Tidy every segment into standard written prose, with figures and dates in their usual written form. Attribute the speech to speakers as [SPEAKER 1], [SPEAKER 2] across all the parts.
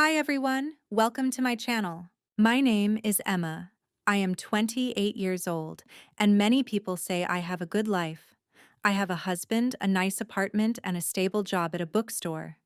[SPEAKER 1] Hi everyone, welcome to my channel. My name is Emma. I am 28 years old, and many people say I have a good life. I have a husband, a nice apartment, and a stable job at a bookstore.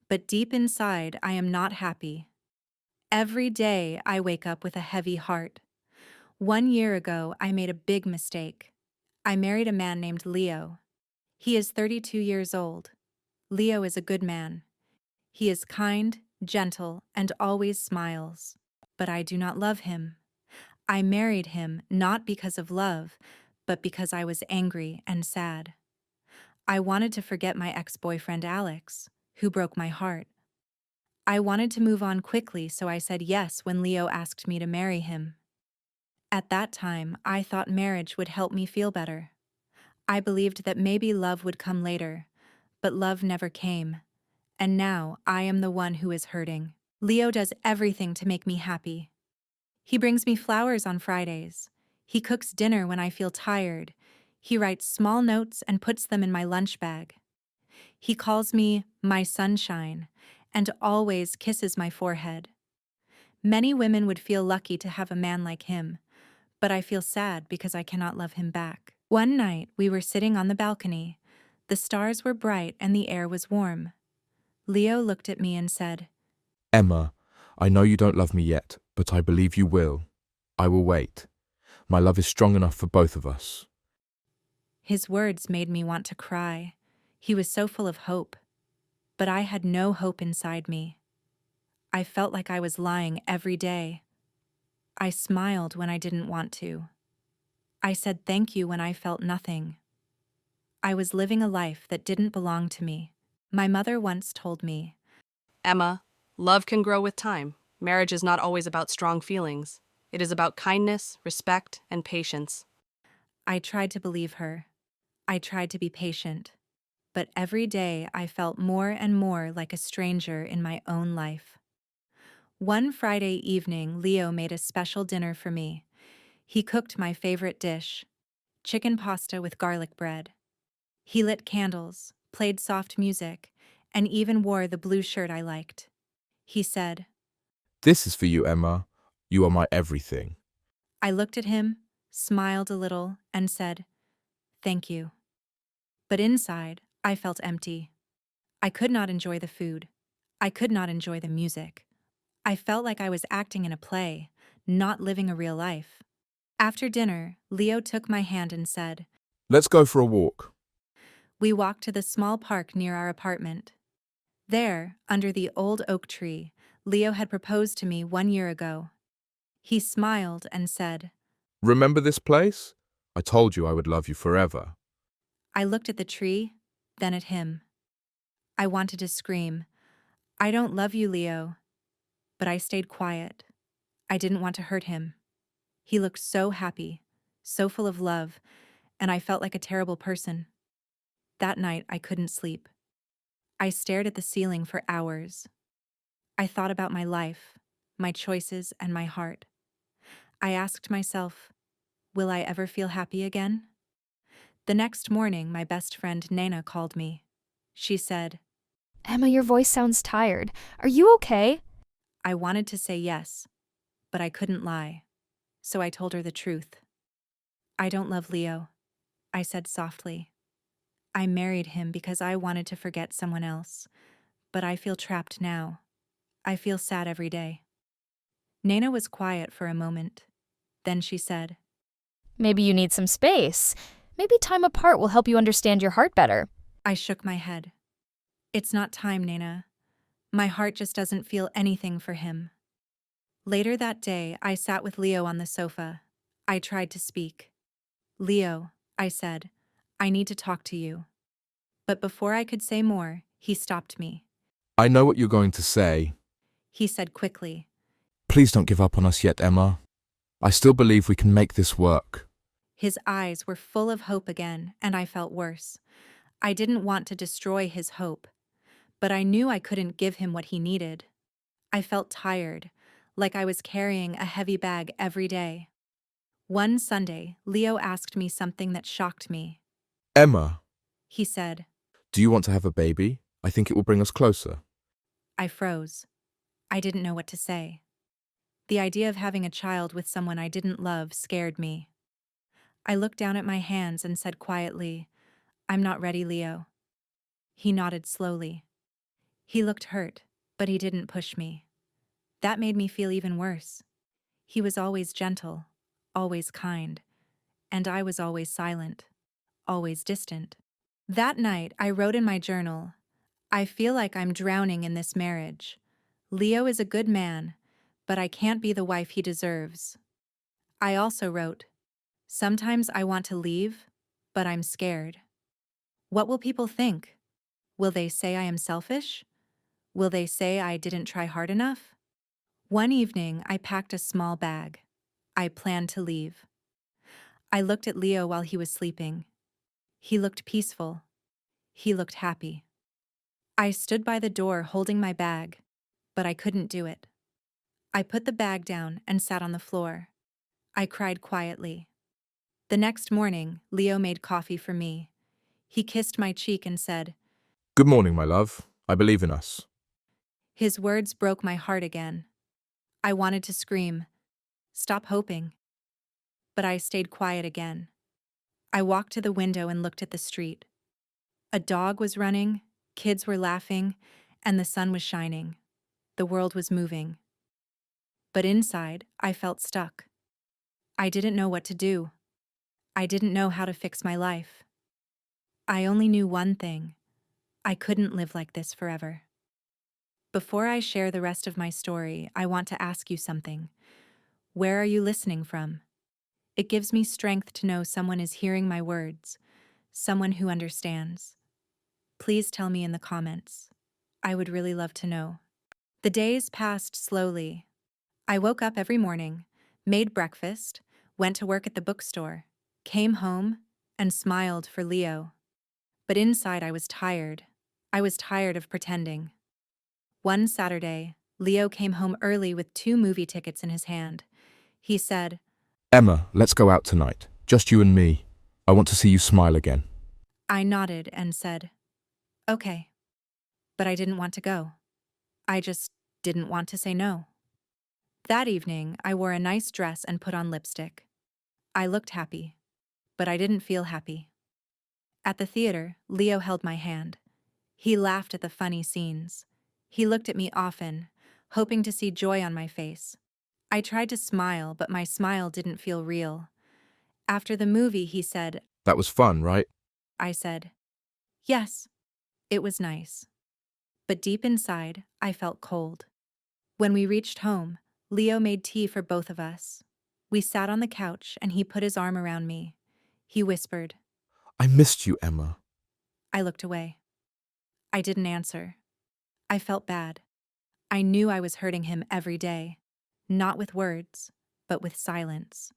[SPEAKER 1] But deep inside, I am not happy. Every day, I wake up with a heavy heart. 1 year ago, I made a big mistake. I married a man named Leo. He is 32 years old. Leo is a good man. He is kind, gentle, and always smiles. But I do not love him. I married him not because of love, but because I was angry and sad. I wanted to forget my ex-boyfriend Alex, who broke my heart. I wanted to move on quickly, so I said yes when Leo asked me to marry him. At that time, I thought marriage would help me feel better. I believed that maybe love would come later, but love never came. And now I am the one who is hurting. Leo does everything to make me happy. He brings me flowers on Fridays. He cooks dinner when I feel tired. He writes small notes and puts them in my lunch bag. He calls me my sunshine and always kisses my forehead. Many women would feel lucky to have a man like him, but I feel sad because I cannot love him back. One night, we were sitting on the balcony. The stars were bright and the air was warm. Leo looked at me and said,
[SPEAKER 2] Emma, I know you don't love me yet, but I believe you will. I will wait. My love is strong enough for both of us.
[SPEAKER 1] His words made me want to cry. He was so full of hope. But I had no hope inside me. I felt like I was lying every day. I smiled when I didn't want to. I said thank you when I felt nothing. I was living a life that didn't belong to me. My mother once told me,
[SPEAKER 3] Emma, love can grow with time. Marriage is not always about strong feelings. It is about kindness, respect, and patience.
[SPEAKER 1] I tried to believe her. I tried to be patient. But every day I felt more and more like a stranger in my own life. One Friday evening, Leo made a special dinner for me. He cooked my favorite dish, chicken pasta with garlic bread. He lit candles, played soft music, and even wore the blue shirt I liked. He said,
[SPEAKER 2] This is for you, Emma. You are my everything.
[SPEAKER 1] I looked at him, smiled a little, and said, thank you. But inside, I felt empty. I could not enjoy the food. I could not enjoy the music. I felt like I was acting in a play, not living a real life. After dinner, Leo took my hand and said,
[SPEAKER 2] Let's go for a walk.
[SPEAKER 1] we walked to the small park near our apartment. There, under the old oak tree, Leo had proposed to me 1 year ago. He smiled and said,
[SPEAKER 2] Remember this place? I told you I would love you forever.
[SPEAKER 1] I looked at the tree, then at him. I wanted to scream, I don't love you, Leo. But I stayed quiet. I didn't want to hurt him. He looked so happy, so full of love, and I felt like a terrible person. That night, I couldn't sleep. I stared at the ceiling for hours. I thought about my life, my choices, and my heart. I asked myself, will I ever feel happy again? The next morning, my best friend Nana called me. She said,
[SPEAKER 4] Emma, your voice sounds tired. Are you okay?
[SPEAKER 1] I wanted to say yes, but I couldn't lie. So I told her the truth. I don't love Leo, I said softly. I married him because I wanted to forget someone else, but I feel trapped now. I feel sad every day. Nana was quiet for a moment. Then she said,
[SPEAKER 4] Maybe you need some space. Maybe time apart will help you understand your heart better.
[SPEAKER 1] I shook my head. It's not time, Nana. My heart just doesn't feel anything for him. Later that day, I sat with Leo on the sofa. I tried to speak. Leo, I said, I need to talk to you. But before I could say more, he stopped me.
[SPEAKER 2] I know what you're going to say.
[SPEAKER 1] He said quickly,
[SPEAKER 2] Please don't give up on us yet, Emma. I still believe we can make this work.
[SPEAKER 1] His eyes were full of hope again, and I felt worse. I didn't want to destroy his hope, but I knew I couldn't give him what he needed. I felt tired, like I was carrying a heavy bag every day. One Sunday, Leo asked me something that shocked me.
[SPEAKER 2] Emma,
[SPEAKER 1] He said,
[SPEAKER 2] do you want to have a baby? I think it will bring us closer.
[SPEAKER 1] I froze. I didn't know what to say. The idea of having a child with someone I didn't love scared me. I looked down at my hands and said quietly, "I'm not ready, Leo." He nodded slowly. He looked hurt, but he didn't push me. That made me feel even worse. He was always gentle, always kind, and I was always silent, always distant. That night, I wrote in my journal, "I feel like I'm drowning in this marriage. Leo is a good man, but I can't be the wife he deserves." I also wrote, "Sometimes I want to leave, but I'm scared. What will people think? Will they say I am selfish? Will they say I didn't try hard enough?" One evening, I packed a small bag. I planned to leave. I looked at Leo while he was sleeping. He looked peaceful. He looked happy. I stood by the door holding my bag, but I couldn't do it. I put the bag down and sat on the floor. I cried quietly. The next morning, Leo made coffee for me. He kissed my cheek and said,
[SPEAKER 2] Good morning, my love. I believe in us.
[SPEAKER 1] his words broke my heart again. I wanted to scream, "Stop hoping." But I stayed quiet again. I walked to the window and looked at the street. A dog was running, kids were laughing, and the sun was shining. The world was moving. But inside, I felt stuck. I didn't know what to do. I didn't know how to fix my life. I only knew one thing. I couldn't live like this forever. Before I share the rest of my story, I want to ask you something. Where are you listening from? It gives me strength to know someone is hearing my words, someone who understands. Please tell me in the comments. I would really love to know. The days passed slowly. I woke up every morning, made breakfast, went to work at the bookstore, came home, and smiled for Leo. But inside I was tired. I was tired of pretending. One Saturday, Leo came home early with 2 movie tickets in his hand. He said,
[SPEAKER 2] Emma, let's go out tonight. Just you and me. I want to see you smile again.
[SPEAKER 1] I nodded and said, "Okay." But I didn't want to go. I just didn't want to say no. That evening, I wore a nice dress and put on lipstick. I looked happy, but I didn't feel happy. At the theater, Leo held my hand. He laughed at the funny scenes. He looked at me often, hoping to see joy on my face. I tried to smile, but my smile didn't feel real. After the movie, he said,
[SPEAKER 2] That was fun, right?
[SPEAKER 1] I said, "Yes, it was nice." But deep inside, I felt cold. When we reached home, Leo made tea for both of us. We sat on the couch and he put his arm around me. He whispered.
[SPEAKER 2] I missed you, Emma.
[SPEAKER 1] I looked away. I didn't answer. I felt bad. I knew I was hurting him every day, not with words, but with silence.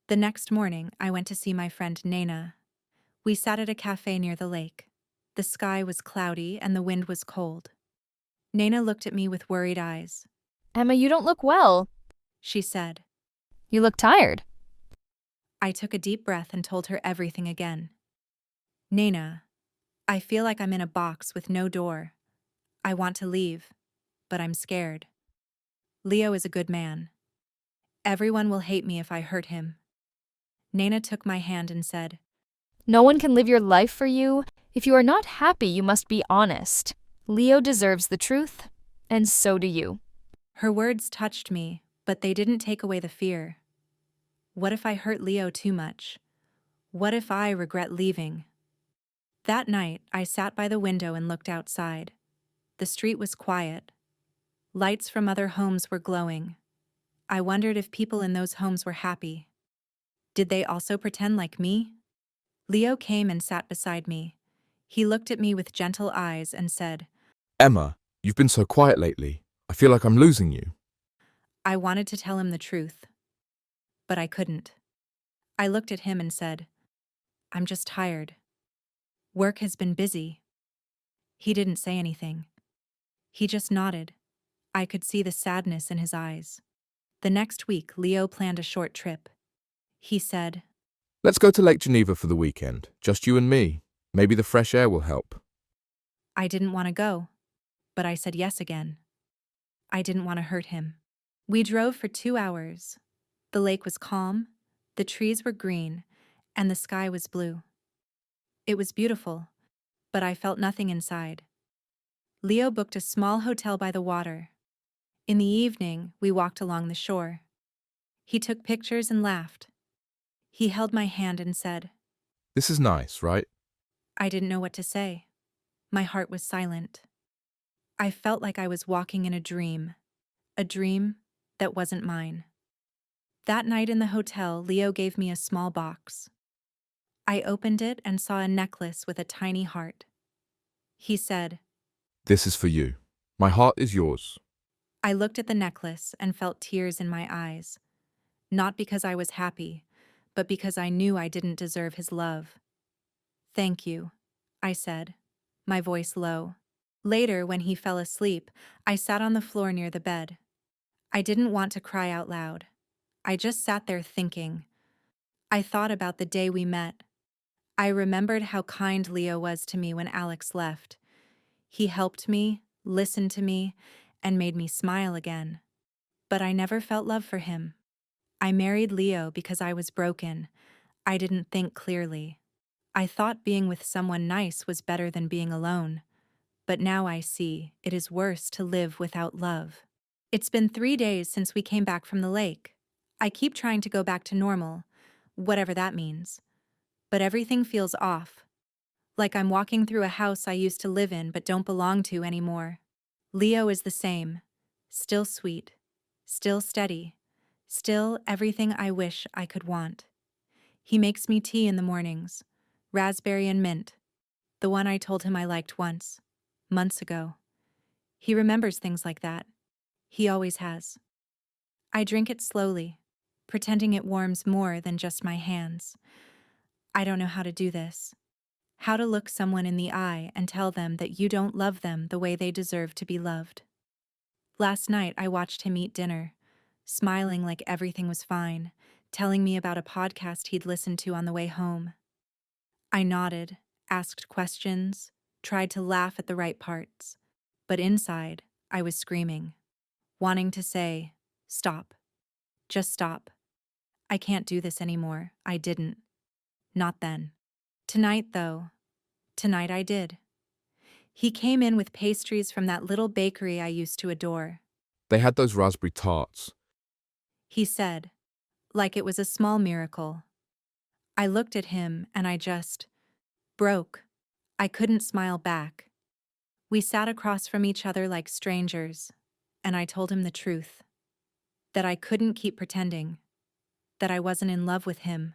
[SPEAKER 1] The next morning, I went to see my friend Nana. We sat at a cafe near the lake. The sky was cloudy and the wind was cold. Nana looked at me with worried eyes.
[SPEAKER 4] Emma, you don't look well.
[SPEAKER 1] She said.
[SPEAKER 4] You look tired.
[SPEAKER 1] I took a deep breath and told her everything again. "Nana, I feel like I'm in a box with no door. I want to leave, but I'm scared. Leo is a good man. Everyone will hate me if I hurt him." Nana took my hand and said,
[SPEAKER 4] No one can live your life for you. If you are not happy, you must be honest. Leo deserves the truth, and so do you.
[SPEAKER 1] Her words touched me, but they didn't take away the fear. What if I hurt Leo too much? What if I regret leaving? That night, I sat by the window and looked outside. The street was quiet. Lights from other homes were glowing. I wondered if people in those homes were happy. Did they also pretend like me? Leo came and sat beside me. He looked at me with gentle eyes and said,
[SPEAKER 2] Emma, you've been so quiet lately. I feel like I'm losing you.
[SPEAKER 1] I wanted to tell him the truth, but I couldn't. I looked at him and said, "I'm just tired. Work has been busy." He didn't say anything. He just nodded. I could see the sadness in his eyes. The next week, Leo planned a short trip. He said,
[SPEAKER 2] Let's go to Lake Geneva for the weekend. Just you and me. Maybe the fresh air will help.
[SPEAKER 1] I didn't want to go, but I said yes again. I didn't want to hurt him. We drove for 2 hours. The lake was calm, the trees were green, and the sky was blue. It was beautiful, but I felt nothing inside. Leo booked a small hotel by the water. In the evening, we walked along the shore. He took pictures and laughed. He held my hand and said,
[SPEAKER 2] This is nice, right?
[SPEAKER 1] I didn't know what to say. My heart was silent. I felt like I was walking in a dream that wasn't mine. That night in the hotel, Leo gave me a small box. I opened it and saw a necklace with a tiny heart. He said,
[SPEAKER 2] This is for you. My heart is yours.
[SPEAKER 1] I looked at the necklace and felt tears in my eyes, not because I was happy, but because I knew I didn't deserve his love. Thank you, I said, my voice low. Later, when he fell asleep, I sat on the floor near the bed. I didn't want to cry out loud. I just sat there thinking. I thought about the day we met. I remembered how kind Leo was to me when Alex left. He helped me, listened to me, and made me smile again. But I never felt love for him. I married Leo because I was broken. I didn't think clearly. I thought being with someone nice was better than being alone. But now I see it is worse to live without love. It's been 3 days since we came back from the lake. I keep trying to go back to normal, whatever that means. But everything feels off. Like I'm walking through a house I used to live in but don't belong to anymore. Leo is the same. Still sweet. Still steady. Still everything I wish I could want. He makes me tea in the mornings. Raspberry and mint. The one I told him I liked once. Months ago. He remembers things like that. He always has. I drink it slowly, pretending it warms more than just my hands. I don't know how to do this. How to look someone in the eye and tell them that you don't love them the way they deserve to be loved. Last night I watched him eat dinner, smiling like everything was fine, telling me about a podcast he'd listened to on the way home. I nodded, asked questions, tried to laugh at the right parts, but inside I was screaming, wanting to say, stop. Just stop. I can't do this anymore. I didn't. Not then. Tonight, though. Tonight I did. He came in with pastries from that little bakery I used to adore.
[SPEAKER 2] They had those raspberry tarts.
[SPEAKER 1] He said, like it was a small miracle. I looked at him and I just broke. I couldn't smile back. We sat across from each other like strangers, and I told him the truth. That I couldn't keep pretending. That I wasn't in love with him.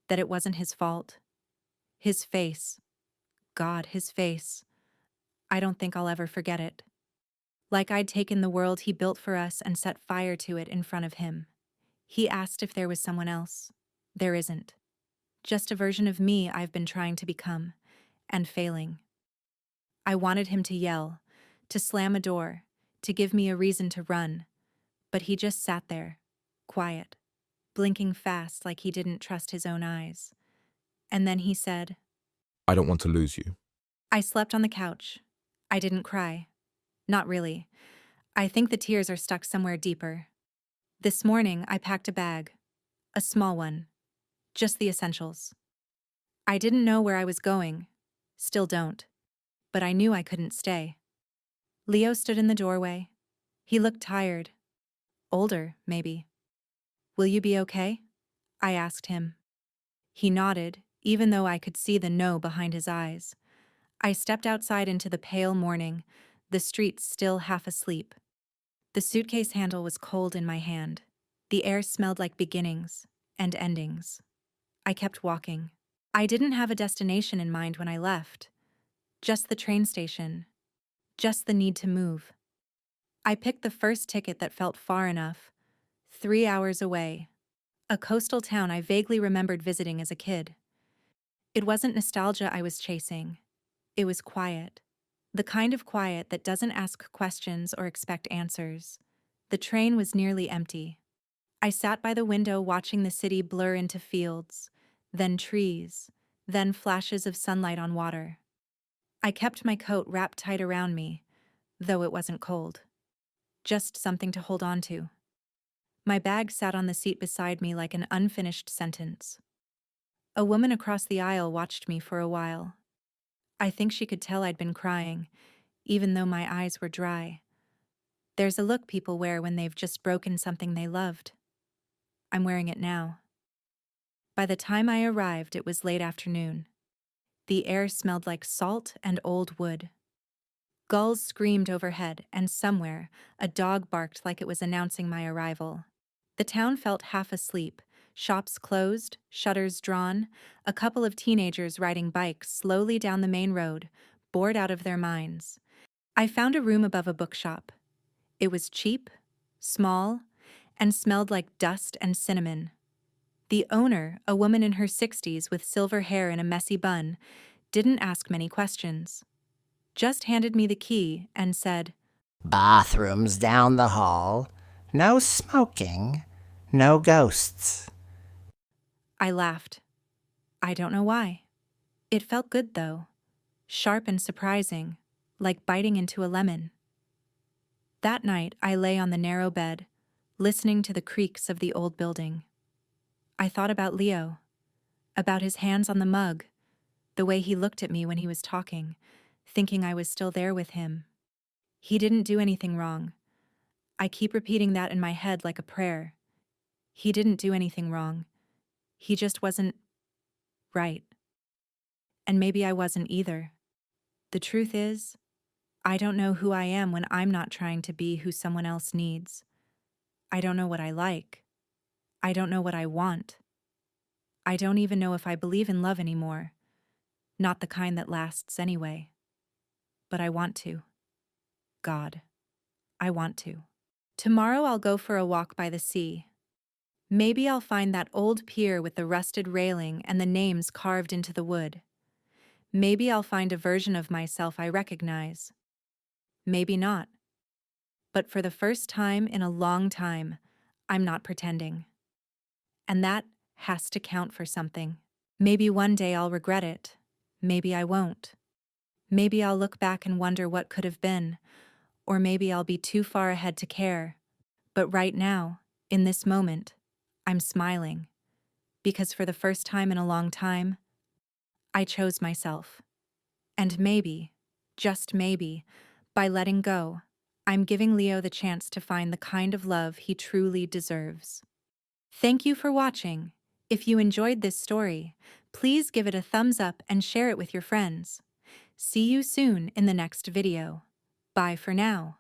[SPEAKER 1] That it wasn't his fault. His face. God, his face. I don't think I'll ever forget it. Like I'd taken the world he built for us and set fire to it in front of him. He asked if there was someone else. There isn't. Just a version of me I've been trying to become, and failing. I wanted him to yell, to slam a door, to give me a reason to run, but he just sat there, quiet, blinking fast like he didn't trust his own eyes. And then he said,
[SPEAKER 2] I don't want to lose you.
[SPEAKER 1] I slept on the couch. I didn't cry. Not really. I think the tears are stuck somewhere deeper. This morning, I packed a bag. A small one. Just the essentials. I didn't know where I was going. Still don't. But I knew I couldn't stay. Leo stood in the doorway. He looked tired. Older, maybe. Will you be okay? I asked him. He nodded, even though I could see the no behind his eyes. I stepped outside into the pale morning, the streets still half asleep. The suitcase handle was cold in my hand. The air smelled like beginnings and endings. I kept walking. I didn't have a destination in mind when I left. Just the train station. Just the need to move. I picked the first ticket that felt far enough. 3 hours away. A coastal town I vaguely remembered visiting as a kid. It wasn't nostalgia I was chasing. It was quiet. The kind of quiet that doesn't ask questions or expect answers. The train was nearly empty. I sat by the window watching the city blur into fields, then trees, then flashes of sunlight on water. I kept my coat wrapped tight around me, though it wasn't cold. just something to hold on to. My bag sat on the seat beside me like an unfinished sentence. A woman across the aisle watched me for a while. I think she could tell I'd been crying, even though my eyes were dry. There's a look people wear when they've just broken something they loved. I'm wearing it now. By the time I arrived, it was late afternoon. The air smelled like salt and old wood. Gulls screamed overhead, and somewhere, a dog barked like it was announcing my arrival. The town felt half asleep, shops closed, shutters drawn, a couple of teenagers riding bikes slowly down the main road, bored out of their minds. I found a room above a bookshop. It was cheap, small, and smelled like dust and cinnamon. The owner, a woman in her 60s with silver hair and a messy bun, didn't ask many questions. Just handed me the key and said,
[SPEAKER 5] Bathrooms down the hall. No smoking. No ghosts.
[SPEAKER 1] I laughed. I don't know why. It felt good, though. Sharp and surprising, like biting into a lemon. That night, I lay on the narrow bed, listening to the creaks of the old building. I thought about Leo, about his hands on the mug, the way he looked at me when he was talking, thinking I was still there with him. He didn't do anything wrong. I keep repeating that in my head like a prayer. He didn't do anything wrong. He just wasn't right. And maybe I wasn't either. The truth is, I don't know who I am when I'm not trying to be who someone else needs. I don't know what I like. I don't know what I want. I don't even know if I believe in love anymore. Not the kind that lasts anyway. But I want to. God, I want to. Tomorrow I'll go for a walk by the sea. Maybe I'll find that old pier with the rusted railing and the names carved into the wood. Maybe I'll find a version of myself I recognize. Maybe not. But for the first time in a long time, I'm not pretending. And that has to count for something. Maybe one day I'll regret it. Maybe I won't. Maybe I'll look back and wonder what could have been, or maybe I'll be too far ahead to care. But right now, in this moment, I'm smiling. Because for the first time in a long time, I chose myself. And maybe, just maybe, by letting go, I'm giving Leo the chance to find the kind of love he truly deserves. Thank you for watching. If you enjoyed this story, please give it a thumbs up and share it with your friends. See you soon in the next video. Bye for now.